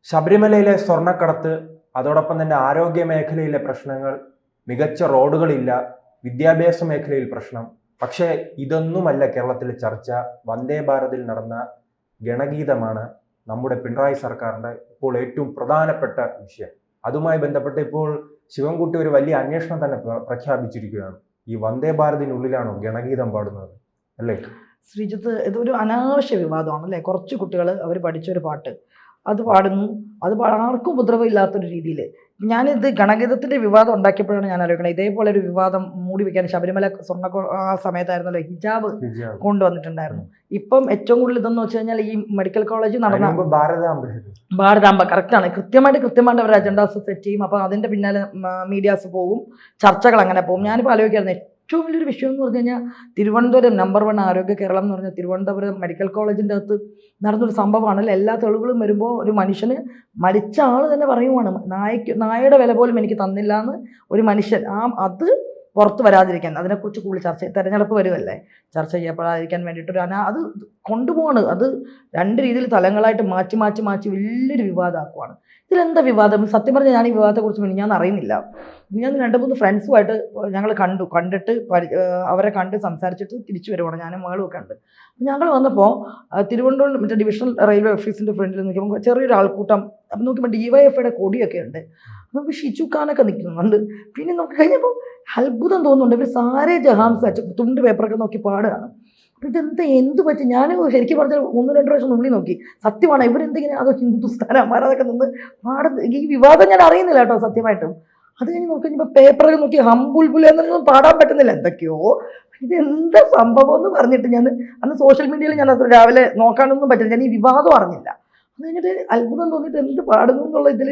ശബരിമലയിലെ സ്വർണ്ണക്കടത്ത്, അതോടൊപ്പം തന്നെ ആരോഗ്യ മേഖലയിലെ പ്രശ്നങ്ങൾ, മികച്ച റോഡുകളില്ല, വിദ്യാഭ്യാസ മേഖലയിൽ പ്രശ്നം. പക്ഷേ ഇതൊന്നുമല്ല കേരളത്തിലെ ചർച്ച. വന്ദേ ഭാരതിൽ നടന്ന ഗണഗീതമാണ് നമ്മുടെ പിണറായി സർക്കാരിൻ്റെ ഇപ്പോൾ ഏറ്റവും പ്രധാനപ്പെട്ട വിഷയം. അതുമായി ബന്ധപ്പെട്ട് ഇപ്പോൾ ശിവൻകുട്ടി ഒരു വലിയ അന്വേഷണം തന്നെ പ്രഖ്യാപിച്ചിരിക്കുകയാണ്. ഈ വന്ദേ ഭാരതിനുള്ളിലാണോ ഗണഗീതം പാടുന്നത് അല്ലേ? ശ്രീജിത്ത്, ഇതൊരു അനാവശ്യ വിവാദമാണ് അല്ലേ? കുറച്ച് കുട്ടികൾ അവർ പഠിച്ചൊരു പാട്ട് അത് പാടുന്നു, അത് ആർക്കും ഉപദ്രവം ഇല്ലാത്തൊരു രീതിയിൽ. ഞാനിത് ഗണഗീതത്തിൻ്റെ വിവാദം ഉണ്ടാക്കിയപ്പോഴാണ് ഞാൻ ആലോചിക്കുന്നത്, ഇതേപോലെ ഒരു വിവാദം മൂടി വയ്ക്കാൻ ശബരിമല സ്വർണ്ണ ആ സമയത്തായിരുന്നല്ലോ ഹിജാബ് കൊണ്ടുവന്നിട്ടുണ്ടായിരുന്നു. ഇപ്പം ഏറ്റവും കൂടുതൽ ഇതെന്ന് വെച്ച് കഴിഞ്ഞാൽ ഈ മെഡിക്കൽ കോളേജിൽ നടന്ന ഭാരതാംബ കറക്റ്റാണ്, കൃത്യമായിട്ട് അവർ അജണ്ടാസ് സെറ്റ് ചെയ്യും. അപ്പോൾ അതിൻ്റെ പിന്നാലെ മീഡിയാസ് പോകും, ചർച്ചകൾ അങ്ങനെ പോകും. ഞാനിപ്പോൾ ആലോചിക്കായിരുന്നു ഏറ്റവും വലിയൊരു വിഷയം എന്ന് പറഞ്ഞു കഴിഞ്ഞാൽ തിരുവനന്തപുരം നമ്പർ 1 ആരോഗ്യ കേരളം എന്ന് പറഞ്ഞാൽ തിരുവനന്തപുരം മെഡിക്കൽ കോളേജിൻ്റെ അകത്ത് നടന്നൊരു സംഭവമാണല്ലോ. എല്ലാ തെളിവുകളും വരുമ്പോൾ ഒരു മനുഷ്യന് മരിച്ച ആൾ തന്നെ പറയുവാണ്, നായയുടെ വില പോലും എനിക്ക് തന്നില്ല എന്ന് ഒരു മനുഷ്യൻ. അത് പുറത്ത് വരാതിരിക്കാൻ, അതിനെക്കുറിച്ച് കൂടുതൽ തെരഞ്ഞെടുപ്പ് വരുമല്ലേ, ചർച്ച ചെയ്യപ്പെടാതിരിക്കാൻ വേണ്ടിയിട്ടൊരു അത് കൊണ്ടുപോവാണ്. അത് രണ്ട് രീതിയിൽ തലങ്ങളായിട്ട് മാറ്റി വലിയൊരു വിവാദമാക്കുവാണ്. ഇതിലെന്താ വിവാദം? സത്യം പറഞ്ഞാൽ ഞാൻ ഈ വിവാദത്തെക്കുറിച്ച് ഞാൻ അറിയുന്നില്ല. ഞാൻ 2-3 ഫ്രണ്ട്സുമായിട്ട് ഞങ്ങൾ കണ്ടിട്ട് അവരെ കണ്ട് സംസാരിച്ചിട്ട് തിരിച്ചു വരുവാണ്. ഞാനും മകളുമൊക്കെ ഉണ്ട്. ഞങ്ങൾ വന്നപ്പോൾ തിരുവനന്തപുരം മറ്റേ ഡിവിഷണൽ റെയിൽവേ ഓഫീസിൻ്റെ ഫ്രണ്ടിൽ നിൽക്കുമ്പോൾ ചെറിയൊരു ആൾക്കൂട്ടം. അപ്പം നോക്കുമ്പോൾ DYFIയുടെ കൊടിയൊക്കെ ഉണ്ട്, നമുക്ക് ഷിജു ഖാനൊക്കെ നിൽക്കുന്നുണ്ട്. പിന്നെ നോക്കി കഴിഞ്ഞപ്പോൾ അത്ഭുതം തോന്നുന്നുണ്ട്, ഇവർ സാരേ ജഹാംസ് തുണ്ട് പേപ്പറൊക്കെ നോക്കി പാടുകയാണ്. അപ്പം എന്ത് പറ്റി? ഞാൻ ശരിക്കും പറഞ്ഞാൽ 1-2 പ്രാവശ്യം ഉള്ളി നോക്കി. സത്യമാണ്, ഇവരെന്തെങ്കിലും അതോ ഹിന്ദുസ്ഥാനന്മാർ അതൊക്കെ നിന്ന് പാടുന്നത്. ഈ വിവാദം ഞാൻ അറിയുന്നില്ല കേട്ടോ സത്യമായിട്ടും. അത് കഴിഞ്ഞ് നോക്കി കഴിഞ്ഞപ്പോൾ പേപ്പറൊക്കെ നോക്കി ഹംബുൽബുൽ എന്നൊന്നും പാടാൻ പറ്റുന്നില്ല, എന്തൊക്കെയോ. ഇതെന്താ സംഭവം എന്ന് പറഞ്ഞിട്ട് ഞാൻ അന്ന് സോഷ്യൽ മീഡിയയിൽ ഞാൻ അത് രാവിലെ നോക്കാനൊന്നും പറ്റില്ല. ഞാൻ ഈ വിവാദം അറിഞ്ഞില്ല. അത് കഴിഞ്ഞിട്ട് അത്ഭുതം തോന്നിയിട്ട് എന്ത് പാടുന്നു എന്നുള്ള ഇതിൽ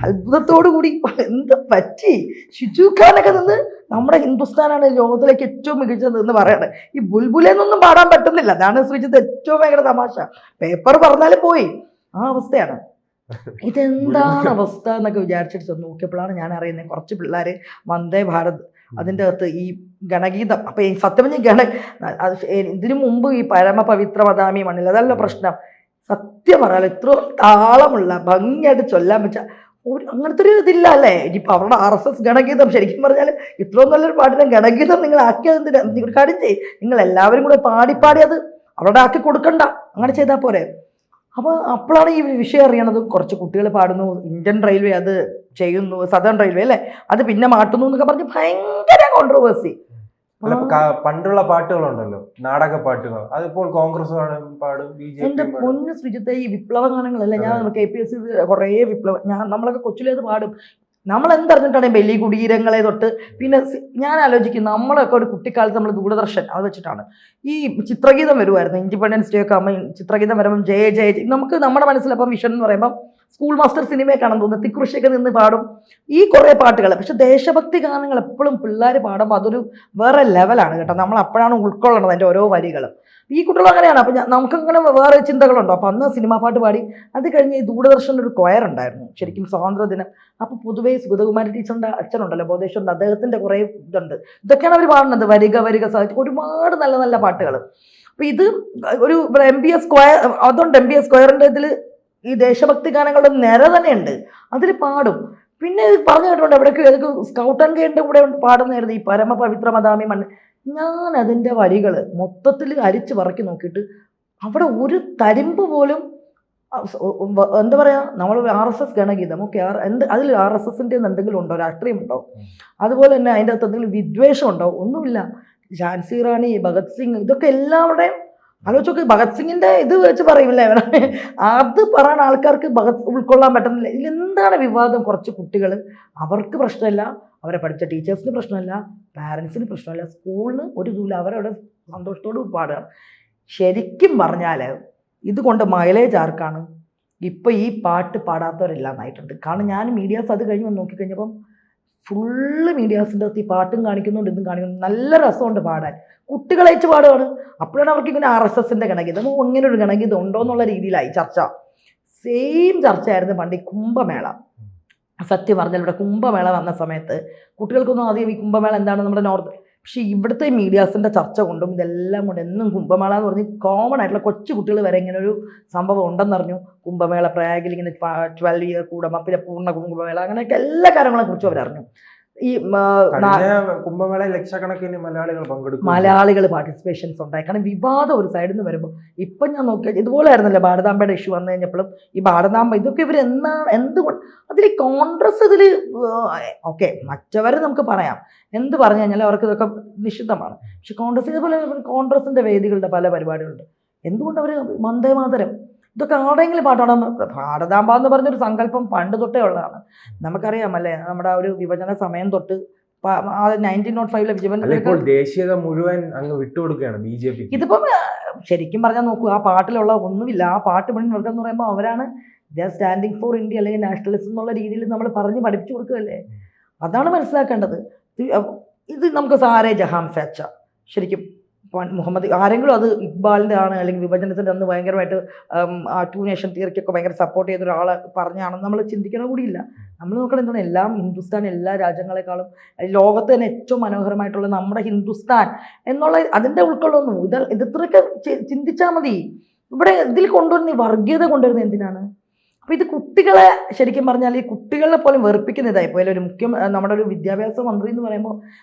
അത്ഭുതത്തോടു കൂടി എന്ത് പറ്റി? ഷിജു ഖാനൊക്കെ നിന്ന് നമ്മുടെ ഹിന്ദുസ്ഥാനാണ് ലോകത്തിലേക്ക് ഏറ്റവും മികച്ചത് എന്ന് പറയണേ. ഈ ബുൽബുലെന്നൊന്നും പാടാൻ പറ്റുന്നില്ല. അതാണ് ശ്രീജിത്ത് ഏറ്റവും ഭയങ്കര തമാശ. പേപ്പർ പറഞ്ഞാലും പോയി, ആ അവസ്ഥയാണ്. ഇതെന്താണ് അവസ്ഥ എന്നൊക്കെ വിചാരിച്ചിട്ട് ചെന്ന് നോക്കിയപ്പോഴാണ് ഞാൻ അറിയുന്നത് കുറച്ച് പിള്ളേർ വന്ദേ ഭാരത് അതിൻ്റെ അകത്ത് ഈ ഗണഗീതം. അപ്പം ഈ സത്യം പറഞ്ഞ ഇതിനു മുമ്പ് ഈ പരമപവിത്ര മദാമി മണ്ണിൽ അതല്ല പ്രശ്നം. സത്യം പറയാലോ, ഇത്രയും താളമുള്ള ഭംഗിയായിട്ട് ചൊല്ലാൻ പറ്റുക അങ്ങനത്തെ ഒരു ഇതില്ല അല്ലേ? ഇനിയിപ്പോൾ അവരുടെ RSS ഗണഗീതം ശരിക്കും പറഞ്ഞാൽ ഇത്രയും നല്ലൊരു പാട്ടിനെ ഗണഗീതം നിങ്ങൾ ആക്കിയത് എന്തിനാ? ഒരു കാര്യം ചെയ്യും, നിങ്ങൾ എല്ലാവരും കൂടെ പാടി അത് അവരുടെ ആക്കി കൊടുക്കണ്ട, അങ്ങനെ ചെയ്താൽ പോരെ. അപ്പോൾ അപ്പോഴാണ് ഈ വിഷയം അറിയണത്. കുറച്ച് കുട്ടികൾ പാടുന്നു, ഇന്ത്യൻ റെയിൽവേ അത് ചെയ്യുന്നു, സദേൺ റെയിൽവേ അല്ലേ അത് പിന്നെ മാറ്റുന്നു എന്നൊക്കെ പറഞ്ഞ് ഭയങ്കര കോൺട്രവേഴ്സി. പണ്ടുള്ള പാട്ടുകളുണ്ടല്ലോ, നാടക പാട്ടുകൾ, അതിപ്പോൾ കോൺഗ്രസ് പാടും, എന്റെ പൊന്നു ശ്രീജിത്തെ, ഈ വിപ്ലവ ഗാനങ്ങളല്ലേ. ഞാൻ KPSC കുറേ നമ്മളൊക്കെ കൊച്ചിലേത് പാടും. നമ്മൾ എന്തറിഞ്ഞിട്ടാണ് ബലി കുടീരങ്ങളെ തൊട്ട്. പിന്നെ ഞാൻ ആലോചിക്കും, നമ്മളൊക്കെ ഒരു കുട്ടിക്കാലത്ത് നമ്മൾ ദൂരദർശൻ അത് വെച്ചിട്ടാണ് ഈ ചിത്രഗീതം വരുമായിരുന്നു. ഇൻഡിപെൻഡൻസ് ഡേ ഒക്കെ ആകുമ്പോൾ ചിത്രഗീതം വരുമ്പം ജയ ജയ നമുക്ക് നമ്മുടെ മനസ്സിലപ്പം വിഷൻ എന്ന് പറയുമ്പം സ്കൂൾ മാസ്റ്റർ സിനിമയെ കാണാൻ തോന്നുന്നു, തിക്കുറിശൊക്കെ നിന്ന് പാടും ഈ കുറേ പാട്ടുകൾ. പക്ഷെ ദേശഭക്തി ഗാനങ്ങൾ എപ്പോഴും പിള്ളേർ പാടുമ്പോൾ അതൊരു വേറെ ലെവലാണ് കേട്ടോ. നമ്മൾ അപ്പോഴാണ് ഉൾക്കൊള്ളണത് അതിൻ്റെ ഓരോ വരികളും. ഈ കുട്ടികൾ അങ്ങനെയാണ്. അപ്പം നമുക്കങ്ങനെ വേറെ ചിന്തകളുണ്ടോ? അപ്പം അന്ന് സിനിമാ പാട്ട് പാടി. അത് കഴിഞ്ഞ് ഈ ദൂരദർശനിൽ ഒരു കൊയർ ഉണ്ടായിരുന്നു ശരിക്കും സ്വാതന്ത്ര്യദിനം. അപ്പോൾ പൊതുവേ സുഗതകുമാരി ടീച്ചറിൻ്റെ അച്ഛനുണ്ടല്ലോ ബോധേശ്വരൻ്റെ, അദ്ദേഹത്തിൻ്റെ കുറേ ഇതുണ്ട്. ഇതൊക്കെയാണ് അവർ പാടുന്നത്, വരിക സാധിച്ചു ഒരുപാട് നല്ല നല്ല പാട്ടുകൾ. അപ്പോൾ ഇത് ഒരു MBS സ്ക്വയർ അതുകൊണ്ട് MBS സ്ക്വയറിൻ്റെ ഇതിൽ ഈ ദേശഭക്തി ഗാനങ്ങളുടെ നിര തന്നെയുണ്ട്, അതിൽ പാടും. പിന്നെ പറഞ്ഞു കേട്ടിട്ടുണ്ട് എവിടേക്ക് സ്കൗട്ട് ആൻഡ് ഗൈഡിൻ്റെ കൂടെ പാടുന്നതായിരുന്നു ഈ പരമപവിത്ര മദാമി മണ്ണ്. ഞാൻ അതിൻ്റെ വരികൾ മൊത്തത്തിൽ അരിച്ച് പറക്കി നോക്കിയിട്ട് അവിടെ ഒരു തരിമ്പ് പോലും എന്താ പറയുക, നമ്മൾ RSS ഗണഗീതം ഓക്കെ അതിൽ RSSൻ്റെ എന്തെങ്കിലും ഉണ്ടോ, രാഷ്ട്രീയമുണ്ടോ? അതുപോലെ തന്നെ അതിൻ്റെ അകത്ത് എന്തെങ്കിലും വിദ്വേഷം ഉണ്ടോ? ഒന്നുമില്ല. ഝാൻസി റാണി, ഭഗത് സിംഗ്, ഇതൊക്കെ എല്ലാവരുടെയും ആലോചിച്ചൊക്കെ. ഭഗത് സിംഗിൻ്റെ ഇത് വെച്ച് പറയുമില്ലേ, അത് പറയാൻ ആൾക്കാർക്ക് ഉൾക്കൊള്ളാൻ പറ്റുന്നില്ല. ഇതിലെന്താണ് വിവാദം? കുറച്ച് കുട്ടികൾ, അവർക്ക് പ്രശ്നമില്ല, അവരെ പഠിച്ച ടീച്ചേഴ്സിന് പ്രശ്നമില്ല, പാരൻസിന് പ്രശ്നമില്ല, സ്കൂളിന് ഒരു ദൂരം അവരവിടെ സന്തോഷത്തോട് പാടുകയാണ്. ശരിക്കും പറഞ്ഞാൽ ഇതുകൊണ്ട് മൈലേജ് ആർക്കാണ്? ഇപ്പോൾ ഈ പാട്ട് പാടാത്തവരെല്ലാന്നായിട്ടുണ്ട്. കാരണം ഞാൻ മീഡിയാസ് അത് കഴിഞ്ഞ് വന്ന് നോക്കിക്കഴിഞ്ഞപ്പം ഫുള്ള് മീഡിയാസിൻ്റെ അകത്ത് ഈ പാട്ടും കാണിക്കുന്നുണ്ട്, ഇതും കാണിക്കുന്നു. നല്ല രസമുണ്ട് പാടാൻ, കുട്ടികളായിട്ട് പാടുകയാണ്. അപ്പോഴാണ് അവർക്ക് ഇങ്ങനെ RSSൻ്റെ ഗണഗീതം, ഇങ്ങനെ ഒരു ഗണഗീതം ഉണ്ടോ എന്നുള്ള രീതിയിലായി ചർച്ച. സെയിം ചർച്ചയായിരുന്നു പണ്ട് ഈ കുംഭമേള. സത്യം പറഞ്ഞാൽ ഇവിടെ കുംഭമേള വന്ന സമയത്ത് കുട്ടികൾക്കൊന്നും ആദ്യം ഈ കുംഭമേള എന്താണ്, നമ്മുടെ പക്ഷെ ഇവിടുത്തെ മീഡിയാസിൻ്റെ ചർച്ച കൊണ്ടും ഇതെല്ലാം കൊണ്ട് എന്നും കുംഭമേള എന്ന് പറഞ്ഞ് കോമൺ ആയിട്ടുള്ള കൊച്ചു കുട്ടികൾ വരെ ഇങ്ങനെ ഒരു സംഭവം ഉണ്ടെന്നറിഞ്ഞു. കുംഭമേള പ്രയാഗിൽ ഇങ്ങനെ 12 ഇയർ കൂടുമ്പോൾ പിന്നെ പൂർണ്ണ കുംഭമേള അങ്ങനെയൊക്കെ എല്ലാ കാര്യങ്ങളെ കുറിച്ചും അവരറിഞ്ഞു. ഈ കുംഭമേളയിൽ ലക്ഷക്കണക്കിന് മലയാളികൾ പങ്കെടുക്കും, മലയാളികൾ പാർട്ടിസിപ്പേഷൻസ് ഉണ്ടായി. കാരണം വിവാദം ഒരു സൈഡിൽ നിന്ന് വരുമ്പോൾ ഇപ്പം ഞാൻ നോക്കിയാൽ ഇതുപോലെ ആയിരുന്നല്ലോ ഭാരതാംബയുടെ ഇഷ്യൂ വന്നു കഴിഞ്ഞപ്പോഴും ഈ ഭാരതാംബ ഇതൊക്കെ ഇവർ എന്തുകൊണ്ട് അതിൽ കോൺഗ്രസ് ഇതിൽ ഓക്കെ മറ്റവരെ നമുക്ക് പറയാം എന്ത് പറഞ്ഞു കഴിഞ്ഞാൽ അവർക്ക് ഇതൊക്കെ നിഷിദ്ധമാണ്. പക്ഷെ കോൺഗ്രസ് ഇതുപോലെ കോൺഗ്രസിൻ്റെ വേദികളുടെ പല പരിപാടികളുണ്ട്. എന്തുകൊണ്ട് അവർ വന്ദേമാതരം ഇതൊക്കെ ആരുടെയെങ്കിലും പാട്ടാണ്. ഭാരതാംബ എന്ന് പറഞ്ഞൊരു സങ്കല്പം പണ്ട് തൊട്ടേ ഉള്ളതാണ്. നമുക്കറിയാമല്ലേ നമ്മുടെ ഒരു വിഭജന സമയം തൊട്ട് 1905 വിഭജന ദേശീയത മുഴുവൻ അങ്ങ് വിട്ടുകൊടുക്കുകയാണ് BJP. ഇതിപ്പം ശരിക്കും പറഞ്ഞാൽ നോക്കൂ, ആ പാട്ടിലുള്ള ഒന്നുമില്ല. ആ പാട്ട് പണി എന്ന് പറയുമ്പോൾ അവരാണ് സ്റ്റാൻഡിങ് ഫോർ ഇന്ത്യ അല്ലെങ്കിൽ നാഷണലിസം എന്നുള്ള രീതിയിൽ നമ്മൾ പറഞ്ഞ് പഠിപ്പിച്ചു കൊടുക്കുകയല്ലേ. അതാണ് മനസ്സിലാക്കേണ്ടത്. ഇത് നമുക്ക് സാരേ ജഹാൻ ഫേച്ച ശരിക്കും മുഹമ്മദ് ആരെങ്കിലും അത് ഇക്ബാലിൻ്റെ ആണ് അല്ലെങ്കിൽ വിഭജനത്തിൻ്റെ അന്ന് ഭയങ്കരമായിട്ട് ആ 2 നേഷൻ തിയറിക്കൊക്കെ ഭയങ്കര സപ്പോർട്ട് ചെയ്ത ഒരാളെ പറഞ്ഞാണെന്ന് നമ്മൾ ചിന്തിക്കണ കൂടിയില്ല. നമ്മൾ നോക്കണം എന്താണ് എല്ലാം ഹിന്ദുസ്ഥാൻ എല്ലാ രാജ്യങ്ങളെക്കാളും ലോകത്ത് തന്നെ ഏറ്റവും മനോഹരമായിട്ടുള്ള നമ്മുടെ ഹിന്ദുസ്ഥാൻ എന്നുള്ള അതിൻ്റെ ഉൾക്കൊള്ളുന്നു. ഇത്രയൊക്കെ ചിന്തിച്ചാൽ മതി. ഇവിടെ ഇതിൽ കൊണ്ടുവരുന്ന ഈ വർഗീയത കൊണ്ടുവരുന്നത് എന്തിനാണ്? അപ്പോൾ ഇത് കുട്ടികളെ ശരിക്കും പറഞ്ഞാൽ ഈ കുട്ടികളെ പോലും വെറുപ്പിക്കുന്നതായി പോലെ ഒരു നമ്മുടെ ഒരു വിദ്യാഭ്യാസ മന്ത്രി എന്ന് പറയുമ്പോൾ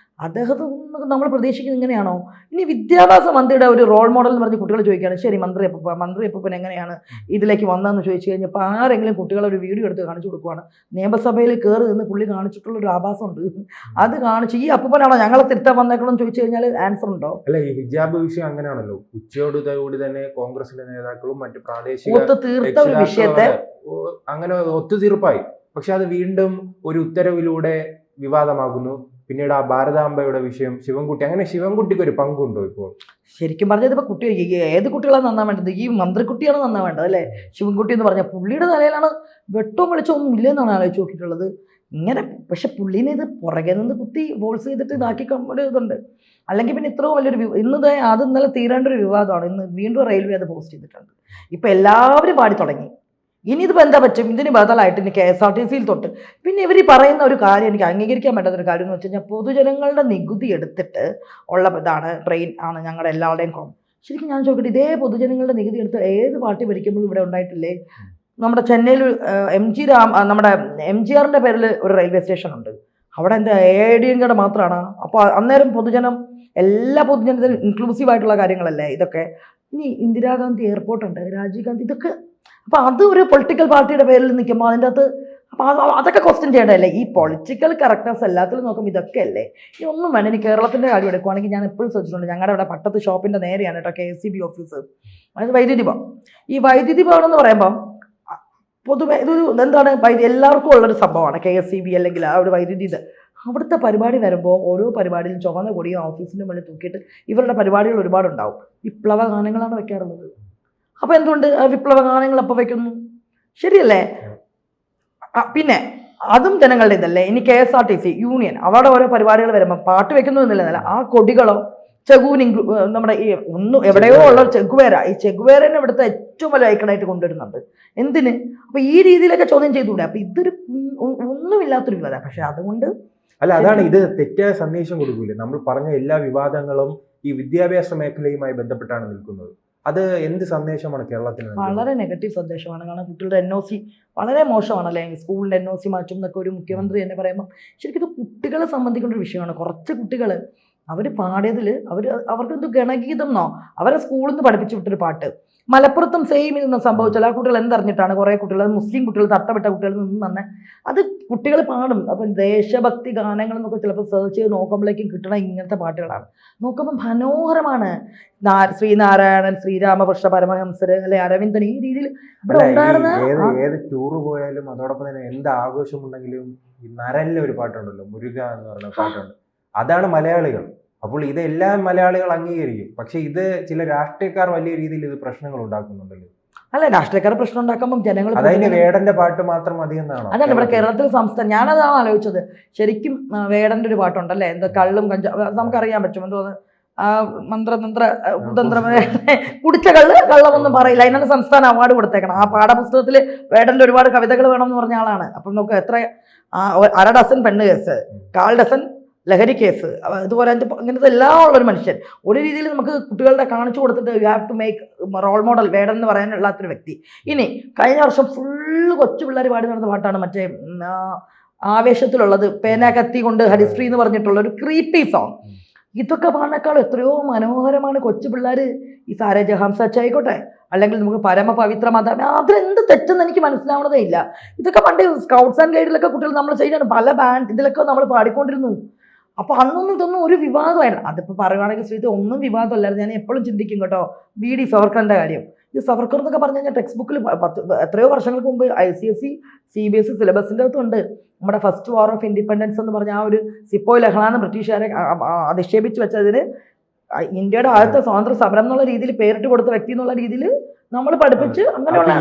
അദ്ദേഹത്തെ നമ്മൾ പ്രതീക്ഷിക്കുന്നത് ഇങ്ങനെയാണോ? ഇനി വിദ്യാഭ്യാസ മന്ത്രിയുടെ ഒരു റോൾ മോഡൽ എന്ന് പറഞ്ഞ് കുട്ടികൾ ചോദിക്കുകയാണ്, ശരി മന്ത്രി അപ്പൂപ്പൻ എങ്ങനെയാണ് ഇതിലേക്ക് വന്നതെന്ന് ചോദിച്ചു കഴിഞ്ഞപ്പോൾ ആരെങ്കിലും കുട്ടികളെ ഒരു വീഡിയോ എടുത്ത് കാണിച്ചു കൊടുക്കുവാണ്. നിയമസഭയിൽ കയറി നിന്ന് പുള്ളി കാണിച്ചിട്ടുള്ളൊരു ആഭാസമുണ്ട്. അത് കാണിച്ച് ഈ അപ്പൂപ്പനാണോ ഞങ്ങളെ തിരുത്താൻ വന്നേക്കണമെന്ന് ചോദിച്ചു കഴിഞ്ഞാൽ ആൻസർ ഉണ്ടോ? അല്ല, ഈ ഹിജാബ് വിഷയം അങ്ങനെയാണല്ലോ. ഉച്ചയോടുകൂടി തന്നെ കോൺഗ്രസിന്റെ നേതാക്കളും മറ്റ് പ്രാദേശിക തീർത്ത ഒരു വിഷയത്തെ അങ്ങനെ ഒത്തുതീർപ്പായി. പക്ഷെ അത് വീണ്ടും ഒരു ഉത്തരവിലൂടെ വിവാദമാകുന്നു. പിന്നീട് ആ ഭാരതാംബയുടെ വിഷയം, ശിവൻകുട്ടി, അങ്ങനെ ശിവൻകുട്ടിക്ക് ഒരു പങ്കുണ്ടോ ഇപ്പോൾ? ശരിക്കും പറഞ്ഞത് ഇപ്പോൾ കുട്ടി ഏത് കുട്ടികളാണ് നന്നാൻ വേണ്ടത്? ഈ മന്ത്രിക്കുട്ടിയാണ് നന്നാൻ വേണ്ടത് അല്ലേ? ശിവൻകുട്ടി എന്ന് പറഞ്ഞാൽ പുള്ളിയുടെ തലയിലാണ് വെട്ടവും വെളിച്ചമൊന്നും ഇല്ലെന്നാണ് ആലോചിച്ച് നോക്കിയിട്ടുള്ളത്. ഇങ്ങനെ പക്ഷെ പുള്ളീനെ ഇത് പുറകെ നിന്ന് കുത്തി ബോൾസ് ചെയ്തിട്ട് ഇതാക്കി ഒരു ഇതുണ്ട്. അല്ലെങ്കിൽ പിന്നെ ഇത്രയും വലിയൊരു അത് ഇന്നലെ തീരേണ്ട ഒരു വിവാദമാണ്. ഇന്ന് വീണ്ടും റെയിൽവേ അത് പോസ്റ്റ് ചെയ്തിട്ടുണ്ട്. ഇപ്പം എല്ലാവരും പാടി തുടങ്ങി. ഇനി ഇതിപ്പോൾ എന്താ പറ്റും? ഇതിന് ബദലായിട്ട് ഇനി KSRTCയിൽ തൊട്ട് പിന്നെ ഇവർ പറയുന്ന ഒരു കാര്യം എനിക്ക് അംഗീകരിക്കാൻ പറ്റാത്തൊരു കാര്യം എന്ന് വെച്ച് കഴിഞ്ഞാൽ പൊതുജനങ്ങളുടെ നികുതി എടുത്തിട്ട് ഉള്ള ഇതാണ് ട്രെയിൻ ആണ് ഞങ്ങളുടെ എല്ലാവരുടെയും ശരിക്കും ഞാൻ ചോദിക്കട്ടെ, ഇതേ പൊതുജനങ്ങളുടെ നികുതി എടുത്ത് ഏത് പാർട്ടി ഭരിക്കുമ്പോഴും ഇവിടെ ഉണ്ടായിട്ടില്ലേ? നമ്മുടെ ചെന്നൈയിൽ നമ്മുടെ MGRൻ്റെ പേരിൽ ഒരു റെയിൽവേ സ്റ്റേഷൻ ഉണ്ട്. അവിടെ എന്താ AIDMKയുടെ മാത്രമാണ്. അപ്പോൾ അന്നേരം പൊതുജനം എല്ലാ പൊതുജനത്തിനും ഇൻക്ലൂസീവ് ആയിട്ടുള്ള കാര്യങ്ങളല്ലേ ഇതൊക്കെ. ഇനി ഇന്ദിരാഗാന്ധി എയർപോർട്ടുണ്ട്, രാജീവ് ഗാന്ധി, ഇതൊക്കെ അപ്പോൾ അത് ഒരു പൊളിറ്റിക്കൽ പാർട്ടിയുടെ പേരിൽ നിൽക്കുമ്പോൾ അതിൻ്റെ അകത്ത് അപ്പോൾ അതൊക്കെ ക്വസ്റ്റ്യൻ ചെയ്യേണ്ടതല്ലേ? ഈ പൊളിറ്റിക്കൽ കറക്റ്റ്നസ് എല്ലാത്തിലും നോക്കുമ്പോൾ ഇതൊക്കെ അല്ലേ? ഇതൊന്നും വേണ്ട. ഇനി കേരളത്തിൻ്റെ കാര്യം എടുക്കുവാണെങ്കിൽ ഞാൻ എപ്പോഴും ശ്രദ്ധിച്ചിട്ടുണ്ട്, ഞങ്ങളുടെ ഇവിടെ പട്ടത്ത് ഷോപ്പിൻ്റെ നേരെയാണ് കേട്ടോ KSEB ഓഫീസ്. അതായത് വൈദ്യുതി ഭവൻ. ഈ വൈദ്യുതി ഭവൻ എന്ന് പറയുമ്പം പൊതുവെ ഇതൊരു എന്താണ് എല്ലാവർക്കും ഉള്ളൊരു സംഭവമാണ് KSEB അല്ലെങ്കിൽ ആ ഒരു വൈദ്യുതി. ഇത് അവിടുത്തെ പരിപാടി വരുമ്പോൾ ഓരോ പരിപാടിയിലും ചുവന്ന കൊടിയും ഓഫീസിൻ്റെ മുന്നിൽ തൂക്കിയിട്ട് ഇവരുടെ പരിപാടികൾ ഒരുപാടുണ്ടാവും. വിപ്ലവ ഗാനങ്ങളാണ് വെക്കാറുള്ളത്. അപ്പോൾ എന്തുകൊണ്ട് വിപ്ലവ ഗാനങ്ങൾ അപ്പോൾ വയ്ക്കുന്നു? ശരിയല്ലേ? പിന്നെ അതും ജനങ്ങളുടെ ഇതല്ലേ? ഇനി KSRTC യൂണിയൻ അവരുടെ ഓരോ പരിപാടികൾ വരുമ്പോൾ പാട്ട് വെക്കുന്നു എന്നില്ല, ആ കൊടികളോ നമ്മുടെ ഈ എവിടെയോ ഉള്ള ചെഗുവേര, ഈ ചെഗുവേരനെ ഇവിടുത്തെ ഏറ്റവും വലിയ ഐക്കണായിട്ട് കൊണ്ടുവരുന്നുണ്ട്. എന്തിന്? അപ്പോൾ ഈ രീതിയിലൊക്കെ ചോദ്യം ചെയ്തുകൂടെ? അപ്പോൾ ഇതൊരു ഒന്നുമില്ലാത്തൊരു വിവാദം. പക്ഷെ അതുകൊണ്ട് അല്ല, അതാണ് ഇത് തെറ്റായ സന്ദേശം കൊടുക്കൂലേ? നമ്മൾ പറഞ്ഞ എല്ലാ വിവാദങ്ങളും ഈ വിദ്യാഭ്യാസ മേഖലയുമായി ബന്ധപ്പെട്ടാണ് നിൽക്കുന്നത്. അത് എന്ത് സന്ദേശമാണ് കേരളത്തിന്? വളരെ നെഗറ്റീവ് സന്ദേശമാണ്. കാരണം കുട്ടികളുടെ NOC വളരെ മോശമാണല്ലേ? സ്കൂളിൻ്റെ NOC മാറ്റും എന്നൊക്കെ ഒരു മുഖ്യമന്ത്രി തന്നെ പറയുമ്പോൾ ശരിക്കും ഇത് കുട്ടികളെ സംബന്ധിക്കുന്ന ഒരു വിഷയമാണ്. കുറച്ച് കുട്ടികൾ അവർ പാടിയതിൽ അവർക്കെന്ത് ഗണഗീതം എന്നോ അവരെ സ്കൂളിൽ നിന്ന് പഠിപ്പിച്ചു വിട്ടൊരു പാട്ട് മലപ്പുറത്തും സെയിം ഇതൊന്നും സംഭവിച്ചാൽ ആ കുട്ടികൾ എന്തറിഞ്ഞിട്ടാണ്? കുറേ കുട്ടികൾ മുസ്ലിം കുട്ടികൾ തട്ടപ്പെട്ട കുട്ടികളിൽ നിന്ന് തന്നെ അത് കുട്ടികൾ പാടും. അപ്പം ദേശഭക്തി ഗാനങ്ങൾ എന്നൊക്കെ ചിലപ്പോൾ സെർച്ച് ചെയ്ത് നോക്കുമ്പോഴേക്കും കിട്ടണ ഇങ്ങനത്തെ പാട്ടുകളാണ്. നോക്കുമ്പോൾ മനോഹരമാണ്. ശ്രീനാരായണൻ, ശ്രീരാമകൃഷ്ണ പരമഹംസർ, അല്ലെ അരവിന്ദൻ, ഈ രീതിയിൽ ഇവിടെ ഉണ്ടായിരുന്ന ഏത് ടൂറ് പോയാലും അതോടൊപ്പം തന്നെ എന്ത് ആഘോഷമുണ്ടെങ്കിലും ഈ നരലിലെ ഒരു പാട്ടുണ്ടല്ലോ, മുരുക എന്ന് പറഞ്ഞ പാട്ടുണ്ട്. അതാണ് മലയാളികൾ. അപ്പോൾ ഇതെല്ലാം മലയാളികൾ അംഗീകരിക്കും. പക്ഷെ ഇത് ചില രാഷ്ട്രീയക്കാർ വലിയ രീതിയിൽ ഇത് പ്രശ്നങ്ങൾ ഉണ്ടാക്കുന്നുണ്ടല്ലോ. അല്ല, രാഷ്ട്രീയക്കാർ പ്രശ്നം ഉണ്ടാക്കുമ്പോൾ ജനങ്ങൾ അതിന് വേടന്റെ പാട്ട് മാത്രം മതി എന്നാണ്. അതാണ് ഇവിടെ കേരളത്തിൽ സംസ്ഥാനം. ഞാനതാണ് ആലോചിച്ചത്. ശരിക്കും വേടന്റെ ഒരു പാട്ടുണ്ടല്ലേ, എന്താ കള്ളും നമുക്കറിയാൻ പറ്റും. എന്തോ കുതന്ത്ര കുടിച്ച കള്ളമൊന്നും പറയില്ല. അതിനാണ് സംസ്ഥാന അവാർഡ് കൊടുത്തേക്കണം. ആ പാഠപുസ്തകത്തിൽ വേടന്റെ ഒരുപാട് കവിതകൾ വേണമെന്ന് പറഞ്ഞ ആളാണ്. അപ്പം നോക്കുക എത്ര 1/2 ഡസൻ പെണ്ണ് കേസ്, 1/4 ഡസൻ ലഹരി കേസ്, അതുപോലെ ഇങ്ങനത്തെ എല്ലാം ഉള്ളൊരു മനുഷ്യൻ. ഒരു രീതിയിൽ നമുക്ക് കുട്ടികളുടെ കാണിച്ചു കൊടുത്തിട്ട് you have to make role model വേണം എന്ന് പറയാനുള്ളാത്തൊരു വ്യക്തി. ഇനി കഴിഞ്ഞ വർഷം ഫുള്ള് കൊച്ചു പിള്ളേർ പാടി നടന്ന പാട്ടാണ് മറ്റേ ആവേശത്തിലുള്ളത്, പേന കത്തി കൊണ്ട് ഹരിശ്രീ എന്ന് പറഞ്ഞിട്ടുള്ള ഒരു ക്രീപ്പി സോങ്. ഇതൊക്കെ പാടിനേക്കാൾ എത്രയോ മനോഹരമാണ് കൊച്ചു പിള്ളേർ ഈ സാരേ ജഹാം സച്ച് ആയിക്കോട്ടെ, അല്ലെങ്കിൽ നമുക്ക് പരമപവിത്ര മതം, അതിലെന്ത് തെറ്റെന്ന് എനിക്ക് മനസ്സിലാവുന്നതേ ഇല്ല. ഇതൊക്കെ പണ്ട് സ്കൗട്ട്സ് ആൻഡ് ഗൈഡിലൊക്കെ കുട്ടികൾ നമ്മൾ ചെയ്യാണ്, പല ബാൻഡ് ഇതിലൊക്കെ നമ്മൾ പാടിക്കൊണ്ടിരുന്നു. അപ്പോൾ അന്നൊന്നും ഇതൊന്നും ഒരു വിവാദമായിരുന്നു. അതിപ്പോൾ പറയുകയാണെങ്കിൽ ശ്രീത്ത് ഒന്നും വിവാദമല്ലായിരുന്നു. ഞാൻ എപ്പോഴും ചിന്തിക്കും കേട്ടോ, VD സവർക്കറിൻ്റെ കാര്യം. ഈ സവർക്കർ എന്നൊക്കെ പറഞ്ഞു കഴിഞ്ഞാൽ ടെക്സ്റ്റ് ബുക്കിൽ എത്രയോ വർഷങ്ങൾക്ക് മുമ്പ് ICSE CBSE സിലബസിൻ്റെ അകത്തുണ്ട്. നമ്മുടെ ഫസ്റ്റ് വാർ ഓഫ് ഇൻഡിപെൻഡൻസ് എന്ന് പറഞ്ഞ ആ ഒരു സിപ്പോയ് ലഹളാന്ന് ബ്രിട്ടീഷുകാരെ അധിക്ഷേപിച്ച് വെച്ചതിന് ഇന്ത്യയുടെ ആദ്യത്തെ സ്വാതന്ത്ര്യ സമരം എന്നുള്ള രീതിയിൽ പേരിട്ട് കൊടുത്ത വ്യക്തി എന്നുള്ള രീതിയിൽ നമ്മൾ പഠിപ്പിച്ച് അങ്ങനെയുള്ള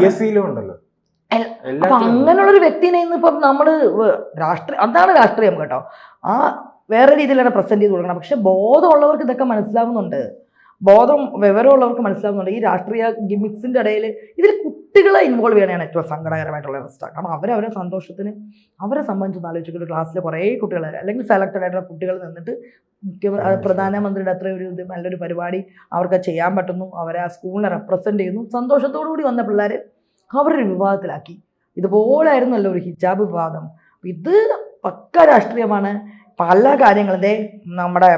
അപ്പൊ അങ്ങനെയുള്ളൊരു വ്യക്തിനെ ഇന്നിപ്പം നമ്മൾ അതാണ് രാഷ്ട്രീയം കേട്ടോ. ആ വേറെ രീതിയിലാണ് പ്രസന്റ് ചെയ്ത് കൊടുക്കണം. പക്ഷെ ബോധമുള്ളവർക്ക് ഇതൊക്കെ മനസ്സിലാവുന്നുണ്ട്, വിവരമുള്ളവർക്ക് മനസ്സിലാവുന്നുണ്ട്. ഈ രാഷ്ട്രീയ ഗിമിക്സിന്റെ ഇടയിൽ ഇതിൽ കുട്ടികളെ ഇൻവോൾവ് ചെയ്യണതാണ് ഏറ്റവും സങ്കടകരമായിട്ടുള്ള അവസ്ഥ. കാരണം അവരവരെ സന്തോഷത്തിന് അവരെ സംബന്ധിച്ച് ആലോചിച്ചിട്ട് ക്ലാസ്സിൽ കുറേ കുട്ടികൾ അല്ലെങ്കിൽ സെലക്റ്റഡ് ആയിട്ടുള്ള കുട്ടികൾ നിന്നിട്ട് പ്രധാനമന്ത്രിയുടെ അത്ര ഒരു നല്ലൊരു പരിപാടി അവർക്ക് ചെയ്യാൻ പറ്റുന്നു, അവരെ ആ സ്കൂളിനെ റെപ്രസെന്റ് ചെയ്യുന്നു, സന്തോഷത്തോടു കൂടി വന്ന പിള്ളേർ അവരൊരു വിവാദത്തിലാക്കി. ഇതുപോലായിരുന്നല്ലോ ഒരു ഹിജാബ് വിവാദം. ഇത് പക്ക രാഷ്ട്രീയമാണ്. പല കാര്യങ്ങളും നമ്മുടെ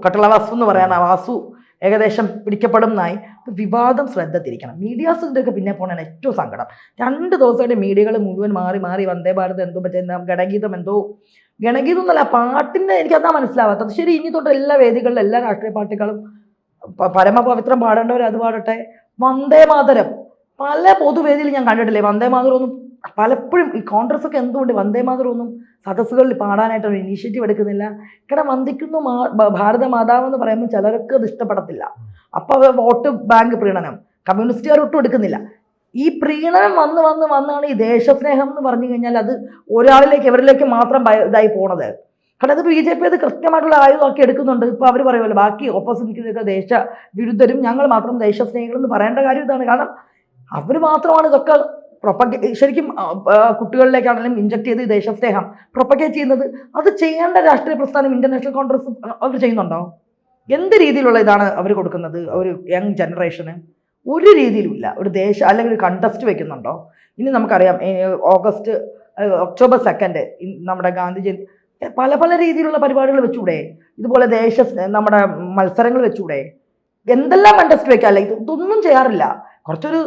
കട്ടള വാസു എന്ന് പറയാനാ വാസു ഏകദേശം പിടിക്കപ്പെടും എന്നായി. വിവാദം ശ്രദ്ധ തിരിക്കണം. മീഡിയാസിൻ്റെ ഒക്കെ പിന്നെ പോകണതാണ് ഏറ്റവും സങ്കടം. 2 ദിവസമായിട്ട് മീഡിയകൾ മുഴുവൻ മാറി വന്ദേ ഭാരത് എന്തോ മറ്റേ ഗണഗീതം എന്നല്ല പാട്ടിൻ്റെ എനിക്കതാ മനസ്സിലാവാത്തത്. ശരി, ഇനി തൊട്ട് എല്ലാ വേദികളിലും എല്ലാ രാഷ്ട്രീയ പാർട്ടികളും പരമപവിത്രം പാടേണ്ടവർ അത് പാടട്ടെ. വന്ദേ മാതരം പല പൊതുവേദിയിൽ ഞാൻ കണ്ടിട്ടില്ലേ വന്ദേ മാതരം ഒന്നും. പലപ്പോഴും ഈ കോൺഗ്രസ് ഒക്കെ എന്തുകൊണ്ട് വന്ദേ മാതരം ഒന്നും സദസ്സുകളിൽ പാടാനായിട്ട് ഒരു ഇനീഷ്യേറ്റീവ് എടുക്കുന്നില്ല? കാരണം വന്ദിക്കുന്നു ഭാരത മാതാവ് എന്ന് പറയുമ്പോൾ ചിലർക്ക് അത് ഇഷ്ടപ്പെടത്തില്ല. അപ്പോൾ വോട്ട് ബാങ്ക് പ്രീണനം കമ്മ്യൂണിസ്റ്റുകാർ ഒട്ടും എടുക്കുന്നില്ല. ഈ പ്രീണനം വന്നാണ് ഈ ദേശസ്നേഹം എന്ന് പറഞ്ഞു കഴിഞ്ഞാൽ അത് ഒരാളിലേക്ക് ഇവരിലേക്ക് മാത്രം ഇതായി പോണത്. കാരണം അത് BJP അത് കൃത്യമായിട്ടുള്ള ആയുധമാക്കി എടുക്കുന്നുണ്ട്. ഇപ്പോൾ അവർ പറയുമല്ലോ ബാക്കി ഓപ്പോസിറ്റ് നിൽക്കുന്നതൊക്കെ ദേശവിരുദ്ധരും ഞങ്ങൾ മാത്രം ദേശസ്നേഹികളെന്ന് പറയേണ്ട കാര്യം ഇതാണ്. കാരണം അവർ മാത്രമാണ് ഇതൊക്കെ ശരിക്കും കുട്ടികളിലേക്കാണെങ്കിലും ഇൻജക്ട് ചെയ്ത് ദേശസ്നേഹം പ്രൊപ്പഗേറ്റ് ചെയ്യുന്നത്. അത് ചെയ്യേണ്ട രാഷ്ട്രീയ പ്രസ്ഥാനം ഇന്റർനാഷണൽ കോൺഗ്രസ് അവർ ചെയ്യുന്നുണ്ടോ? എന്ത് രീതിയിലുള്ള ഇതാണ് അവർ കൊടുക്കുന്നത് ഒരു യങ് ജനറേഷന്? ഒരു രീതിയിലുമില്ല. ഒരു അല്ലെങ്കിൽ ഒരു കണ്ടസ്റ്റ് വെക്കുന്നുണ്ടോ? ഇനി നമുക്കറിയാം ഒക്ടോബർ 2 നമ്മുടെ ഗാന്ധി ജയന്തി, പല രീതിയിലുള്ള പരിപാടികൾ വെച്ചുകൂടെ? ഇതുപോലെ നമ്മുടെ മത്സരങ്ങൾ വെച്ചുകൂടെ? എന്തെല്ലാം കണ്ടസ്റ്റ് വെക്കാമല്ലേ? ഇതൊന്നും ചെയ്യാറില്ല. കുറച്ചൊരു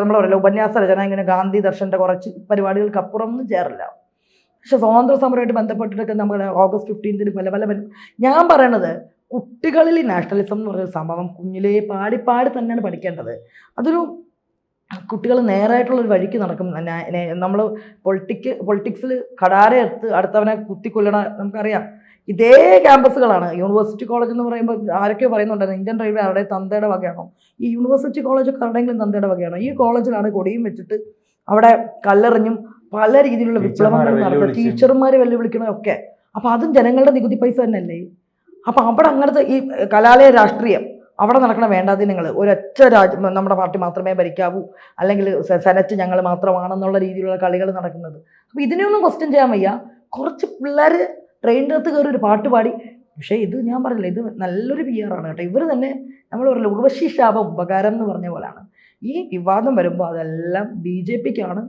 നമ്മൾ പറയില്ല ഉപന്യാസ രചന, ഇങ്ങനെ ഗാന്ധി ദർശൻ്റെ കുറച്ച് പരിപാടികൾക്കപ്പുറം ഒന്നും ചെയ്യാറില്ല. പക്ഷെ സ്വാതന്ത്ര്യ സമരമായിട്ട് ബന്ധപ്പെട്ടിട്ടൊക്കെ നമ്മുടെ ഓഗസ്റ്റ് 15 പല ഞാൻ പറയണത് കുട്ടികളിൽ നാഷണലിസം എന്ന് പറയുന്ന സംഭവം കുഞ്ഞിലേ പാടി തന്നെയാണ് പഠിക്കേണ്ടത്. അതൊരു കുട്ടികൾ നേരായിട്ടുള്ളൊരു വഴിക്ക് നടക്കും. നമ്മൾ പൊളിറ്റിക്സിൽ കടാരയെടുത്ത് അടുത്തവനെ കുത്തിക്കൊല്ലണ നമുക്കറിയാം. ഇതേ ക്യാമ്പസുകളാണ്. യൂണിവേഴ്സിറ്റി കോളേജ് എന്ന് പറയുമ്പോൾ ആരൊക്കെയോ പറയുന്നുണ്ടായിരുന്നു ഇന്ത്യൻ റെയിൽവേ അവിടെ തന്തയുടെ വകയാണോ? ഈ യൂണിവേഴ്സിറ്റി കോളേജൊക്കെ ആരുടെയെങ്കിലും തന്തയുടെ വകയാണോ? ഈ കോളേജിലാണ് കൊടിയും വെച്ചിട്ട് അവിടെ കല്ലെറിഞ്ഞും പല രീതിയിലുള്ള വിപ്ലവങ്ങൾ നടത്തുക, ടീച്ചർമാരെ വെല്ലുവിളിക്കണമൊക്കെ. അപ്പോൾ അതും ജനങ്ങളുടെ നികുതി പൈസ തന്നെയല്ലേ? അപ്പോൾ അവിടെ അങ്ങനത്തെ ഈ കലാലയ രാഷ്ട്രീയം അവിടെ നടക്കണ വേണ്ടാതിനങ്ങൾ, ഒരൊറ്റ നമ്മുടെ പാർട്ടി മാത്രമേ ഭരിക്കാവൂ, അല്ലെങ്കിൽ സെനറ്റ് ഞങ്ങൾ മാത്രമാണെന്നുള്ള രീതിയിലുള്ള കളികൾ നടക്കുന്നത്. അപ്പോൾ ഇതിനെയൊന്നും ക്വസ്റ്റ്യൻ ചെയ്യാൻ വയ്യ. കുറച്ച് പിള്ളേർ ട്രെയിനിൻ്റെ അകത്ത് കയറി ഒരു പാട്ട് പാടി. പക്ഷേ ഇത് ഞാൻ പറഞ്ഞില്ല, ഇത് നല്ലൊരു PR ആണ് കേട്ടോ. ഇവർ തന്നെ നമ്മൾ പറയില്ല ഉർവശി ശാപം ഉപകാരം എന്ന് പറഞ്ഞ പോലെയാണ്. ഈ വിവാദം വരുമ്പോൾ അതെല്ലാം BJPക്കാണ്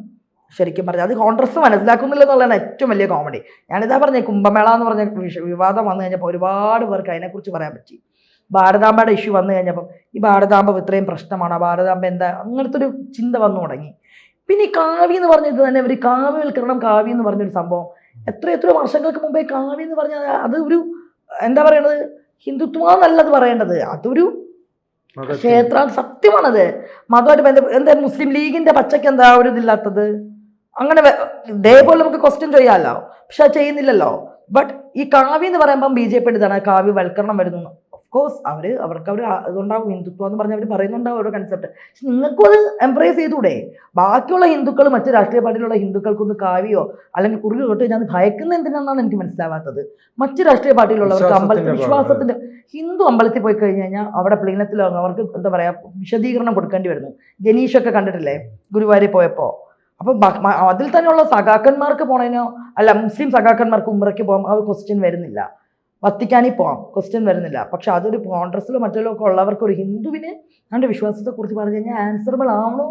ശരിക്കും പറഞ്ഞത്. അത് കോൺഗ്രസ് മനസ്സിലാക്കുന്നില്ല എന്നുള്ളതാണ് ഏറ്റവും വലിയ കോമഡി. ഞാനിതാ പറഞ്ഞ കുംഭമേള എന്ന് പറഞ്ഞ വിവാദം വന്നു കഴിഞ്ഞപ്പോൾ ഒരുപാട് പേർക്ക് അതിനെക്കുറിച്ച് പറയാൻ പറ്റി. ഭാരതാംബയുടെ ഇഷ്യൂ വന്നു കഴിഞ്ഞപ്പം ഈ ഭാരതാംബ ഇത്രയും പ്രശ്നമാണ്, ഭാരതാംബ എന്താ, അങ്ങനത്തെ ഒരു ചിന്ത വന്നു തുടങ്ങി. പിന്നെ ഈ കാവ്യ എന്ന് പറഞ്ഞത് തന്നെ ഒരു കാവ്യവൽക്കരണം, കാവ്യ എന്ന് പറഞ്ഞൊരു സംഭവം എത്രയോ വർഷങ്ങൾക്ക് മുമ്പേ കാവ്യ എന്ന് പറഞ്ഞാൽ അത് ഒരു എന്താ പറയണത്, ഹിന്ദുത്വം നല്ലത് പറയേണ്ടത്, അതൊരു ക്ഷേത്ര സത്യമാണത്. മതമായിട്ട് എന്താ മുസ്ലിം ലീഗിന്റെ പച്ചയ്ക്ക് എന്താ ഒരു ഇതില്ലാത്തത്? അങ്ങനെ ഇതേപോലെ നമുക്ക് ക്വസ്റ്റ്യൻ ചെയ്യാമല്ലോ, പക്ഷെ അത് ചെയ്യുന്നില്ലല്ലോ. ബട്ട് ഈ കാവ്യ എന്ന് പറയുമ്പം BJPയുടെ ഇതാണ് കാവ്യവൽക്കരണം വരുന്നു. ഓഫ്കോഴ്സ് അവർക്ക് ഇതുണ്ടാവും, ഹിന്ദുത്വം എന്ന് പറഞ്ഞാൽ അവർ പറയുന്നുണ്ടാവും ഓരോ കൺസെപ്റ്റ്. പക്ഷെ നിങ്ങൾക്കും അത് എംപ്രൈസ് ചെയ്തുകൂടെ? ബാക്കിയുള്ള ഹിന്ദുക്കൾ മറ്റ് രാഷ്ട്രീയ പാർട്ടിയിലുള്ള ഹിന്ദുക്കൾക്കൊന്ന് കാവ്യോ അല്ലെങ്കിൽ കുറിയോ തൊട്ട് ഞാൻ ഭയക്കുന്ന എന്തിനാണെന്നാണ് എനിക്ക് മനസ്സിലാവാത്തത്. മറ്റ് രാഷ്ട്രീയ പാർട്ടിയിലുള്ളവർക്ക് അമ്പലത്തിൽ വിശ്വാസത്തിന്റെ ഹിന്ദു അമ്പലത്തിൽ പോയി കഴിഞ്ഞ് കഴിഞ്ഞാൽ അവിടെ പ്ലീനത്തിൽ അവർക്ക് എന്താ പറയുക വിശദീകരണം കൊടുക്കേണ്ടി വരുന്നു. ജനീഷൊക്കെ കണ്ടിട്ടില്ലേ ഗുരുവായൂരിൽ പോയപ്പോൾ? അപ്പം അതിൽ തന്നെയുള്ള സഖാക്കന്മാർക്ക് പോണതിനോ അല്ല മുസ്ലിം സഖാക്കന്മാർക്ക് ഉംറയ്ക്ക് പോകാം, അത് ക്വസ്റ്റ്യൻ വരുന്നില്ല. വത്തിക്കാനിൽ പോകാം, ക്വസ്റ്റ്യൻ വരുന്നില്ല. പക്ഷെ അതൊരു കോൺഗ്രസ്സിലോ മറ്റോ ഒക്കെ ഉള്ളവർക്ക് ഒരു ഹിന്ദുവിന് അവൻ്റെ വിശ്വാസത്തെക്കുറിച്ച് പറഞ്ഞു കഴിഞ്ഞാൽ ആൻസറബിൾ ആവണോ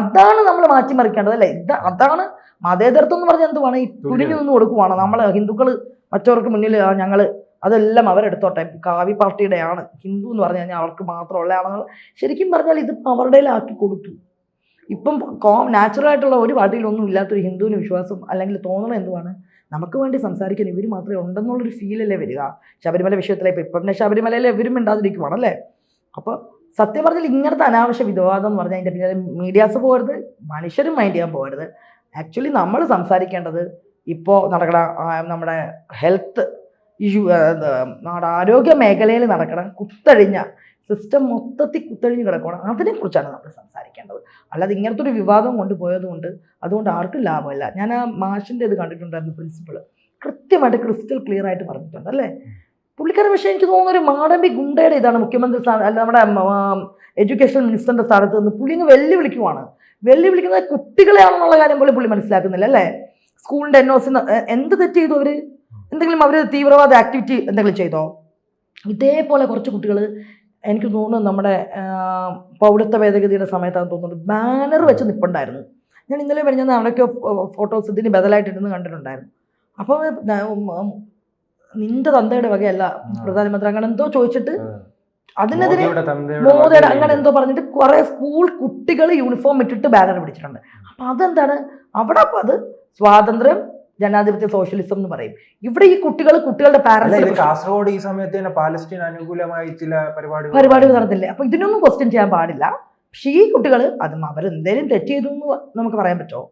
അതാണ് നമ്മൾ മാറ്റിമറിക്കേണ്ടത് അല്ലേ. അതാണ് മതേതരത്വം എന്ന് പറഞ്ഞാൽ എന്തുവാണ്? ഈ തുനിഞ്ഞു നിന്ന് കൊടുക്കുവാണ്. നമ്മൾ ഹിന്ദുക്കൾ മറ്റവർക്ക് മുന്നിൽ ഞങ്ങൾ അതെല്ലാം അവരെടുത്തോട്ടെ, കാവി പാർട്ടിയുടെയാണ് ഹിന്ദു എന്ന് പറഞ്ഞു കഴിഞ്ഞാൽ അവർക്ക് മാത്രമുള്ളതാണെന്നുള്ള. ശരിക്കും പറഞ്ഞാൽ ഇത് അവരുടെയിലാക്കി കൊടുത്തു. ഇപ്പം നാച്ചുറലായിട്ടുള്ള ഒരു പാർട്ടിയിലൊന്നും ഇല്ലാത്തൊരു ഹിന്ദുവിന് വിശ്വാസം അല്ലെങ്കിൽ തോന്നണം എന്തുവാണ്, നമുക്ക് വേണ്ടി സംസാരിക്കാൻ ഇവർ മാത്രമേ ഉണ്ടെന്നുള്ളൊരു ഫീലല്ലേ വരിക. ശബരിമല വിഷയത്തിലേക്ക് ഇപ്പം ശബരിമലയിൽ ഇവരും മിണ്ടാതിരിക്കുവാണ് അല്ലേ. അപ്പോൾ സത്യം പറഞ്ഞാൽ ഇങ്ങനത്തെ അനാവശ്യ വിവാദം എന്ന് പറഞ്ഞാൽ അതിൻ്റെ പിന്നെ മീഡിയാസ് പോകരുത്, മനുഷ്യരും മൈൻഡ് ചെയ്യാൻ പോകരുത്. ആക്ച്വലി നമ്മൾ സംസാരിക്കേണ്ടത് ഇപ്പോൾ നടക്കണ നമ്മുടെ ഹെൽത്ത് ഇഷ്യൂ, നമ്മുടെ ആരോഗ്യ മേഖലയിൽ നടക്കണ കുത്തഴിഞ്ഞ സിസ്റ്റം മൊത്തത്തിൽ കുത്തഴിഞ്ഞ് കിടക്കണം, അതിനെക്കുറിച്ചാണ് നമ്മൾ സംസാരിക്കേണ്ടത്. അല്ലാതെ ഇങ്ങനത്തെ ഒരു വിവാദം കൊണ്ടുപോയതുകൊണ്ട് അതുകൊണ്ട് ആർക്കും ലാഭമില്ല. ഞാൻ ആ മാഷിൻ്റെ ഇത് കണ്ടിട്ടുണ്ടായിരുന്നു, പ്രിൻസിപ്പിൾ കൃത്യമായിട്ട് ക്രിസ്റ്റൽ ക്ലിയർ ആയിട്ട് പറഞ്ഞിട്ടുണ്ട് അല്ലേ. പുള്ളിക്കാരൻ പക്ഷേ എനിക്ക് തോന്നുന്ന ഒരു മാടമ്പി ഗുണ്ടയുടെ ഇതാണ് മുഖ്യമന്ത്രി സ്ഥാനം അല്ല നമ്മുടെ എഡ്യൂക്കേഷൻ മിനിസ്റ്ററിൻ്റെ സ്ഥാനത്ത് നിന്ന് പുള്ളിന്ന് വെല്ലുവിളിക്കുവാണ്. വെല്ലുവിളിക്കുന്നത് കുട്ടികളെയാണെന്നുള്ള കാര്യം പോലും പുള്ളി മനസ്സിലാക്കുന്നില്ല അല്ലേ. സ്കൂളിൻ്റെ NOC എന്ത് തെറ്റ് ചെയ്തു അവർ? എന്തെങ്കിലും അവർ തീവ്രവാദ ആക്ടിവിറ്റി എന്തെങ്കിലും ചെയ്തോ? ഇതേപോലെ കുറച്ച് കുട്ടികൾ എനിക്ക് തോന്നുന്നു നമ്മുടെ പൗരത്വ ഭേദഗതിയുടെ സമയത്താണെന്ന് തോന്നുന്നത് ബാനർ വെച്ച് നിൽപ്പുണ്ടായിരുന്നു. ഞാൻ ഇന്നലെ പറഞ്ഞാൽ അവിടെയൊക്കെ ഫോട്ടോസ് ഇതിന് ബദലായിട്ടിരുന്ന് കണ്ടിട്ടുണ്ടായിരുന്നു. അപ്പോൾ നിന്റെ തന്തയുടെ വകയല്ല പ്രധാനമന്ത്രി അങ്ങനെ എന്തോ ചോദിച്ചിട്ട് അതിനെതിരെ മോദിയുടെ അങ്ങനെ എന്തോ പറഞ്ഞിട്ട് കുറെ സ്കൂൾ കുട്ടികൾ യൂണിഫോം ഇട്ടിട്ട് ബാനർ പിടിച്ചിട്ടുണ്ട്. അപ്പൊ അതെന്താണ് അവിടെ? അത് സ്വാതന്ത്ര്യം, ജനാധിപത്യ, സോഷ്യലിസം എന്ന് പറയും. ഇവിടെ ഈ കുട്ടികളുടെ പാരന്റ്സ് കാസർഗോഡ് ഈ സമയത്ത് പാലസ്തീൻ അനുകൂലമായി ചില പരിപാടി നടന്നില്ലേ. അപ്പൊ ഇതിനൊന്നും ക്വസ്റ്റ്യൻ ചെയ്യാൻ പാടില്ല. പക്ഷേ ഈ കുട്ടികൾ അവരെന്തേലും തെറ്റ് ചെയ്തു എന്ന് നമുക്ക് പറയാൻ പറ്റുമോ?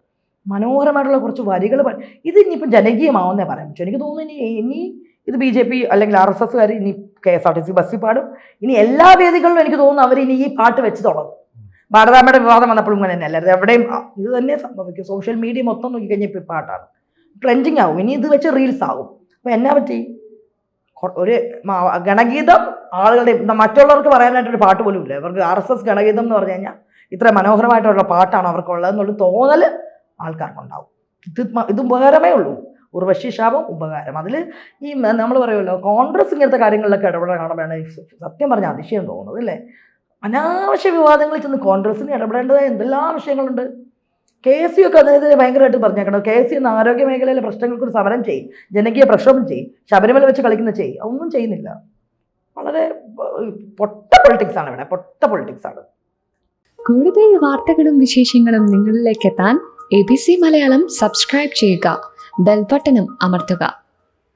മനോഹരമായിട്ടുള്ള കുറച്ച് വരികൾ ഇത് ഇനിയിപ്പോൾ ജനകീയമാവുന്നേ പറയാൻ പറ്റുമോ? എനിക്ക് തോന്നുന്നു ഇനി ഇത് BJP അല്ലെങ്കിൽ RSSകാർ ഇനി KSRTC ബസ്സിൽ പാടും. ഇനി എല്ലാ വേദികളിലും എനിക്ക് തോന്നുന്നു അവർ ഇനി ഈ പാട്ട് വെച്ച് തുടങ്ങും. ഭാരതാമ്മയുടെ വിവാദം വന്നപ്പോഴും ഇങ്ങനെ തന്നെ അല്ലായിരുന്നു, എവിടെയും ഇത് തന്നെ സംഭവിക്കും. സോഷ്യൽ മീഡിയ മൊത്തം നോക്കിക്കഴിഞ്ഞാൽ ഇപ്പോൾ പാട്ടാണ് ട്രെൻഡിങ് ആവും. ഇനി ഇത് വെച്ച് റീൽസ് ആവും. അപ്പോൾ എന്നാ പറ്റി? ഒരു ഗണഗീതം ആളുകളുടെ മറ്റുള്ളവർക്ക് പറയാനായിട്ടൊരു പാട്ട് പോലും ഇല്ല. അവർക്ക് RSS ഗണഗീതം എന്ന് പറഞ്ഞു കഴിഞ്ഞാൽ ഇത്ര മനോഹരമായിട്ടുള്ള പാട്ടാണ് അവർക്കുള്ളതെന്നുള്ള തോന്നൽ ആൾക്കാർക്കുണ്ടാവും. ഇത് ഉപകാരമേ ഉള്ളൂ. ഉർവശി ശാപം ഉപകാരം. അതിൽ ഈ നമ്മൾ പറയുമല്ലോ കോൺഗ്രസ് ഇങ്ങനത്തെ കാര്യങ്ങളിലൊക്കെ ഇടപെടാൻ കാണുമ്പോഴാണ് സത്യം പറഞ്ഞാൽ അതിശയം തോന്നുന്നത് അല്ലേ. അനാവശ്യ വിവാദങ്ങളിൽ ചെന്ന് കോൺഗ്രസിന് ഇടപെടേണ്ടതായ എന്തെല്ലാം വിഷയങ്ങളുണ്ട്. KSU ഒക്കെ അതിനെതിരെ ഭയങ്കരമായിട്ട് പറഞ്ഞേക്കണം. KSU എന്ന ആരോഗ്യ മേഖലയിലെ പ്രശ്നങ്ങൾക്കൊരു സമരം ചെയ്യും, ജനകീയ പ്രക്ഷോഭം ചെയ്യും, ശബരിമല വെച്ച് കളിക്കുന്ന ചെയ്യും, ഒന്നും ചെയ്യുന്നില്ല. വളരെ പൊട്ട പൊളിറ്റിക്സ് ആണ് ഇവിടെ, പൊട്ട പൊളിറ്റിക്സ് ആണ്. കൂടുതൽ വാർത്തകളും വിശേഷങ്ങളും നിങ്ങളിലേക്ക് എത്താൻ ABC മലയാളം സബ്സ്ക്രൈബ് ചെയ്യുക, ബെൽ ബട്ടണും അമർത്തുക.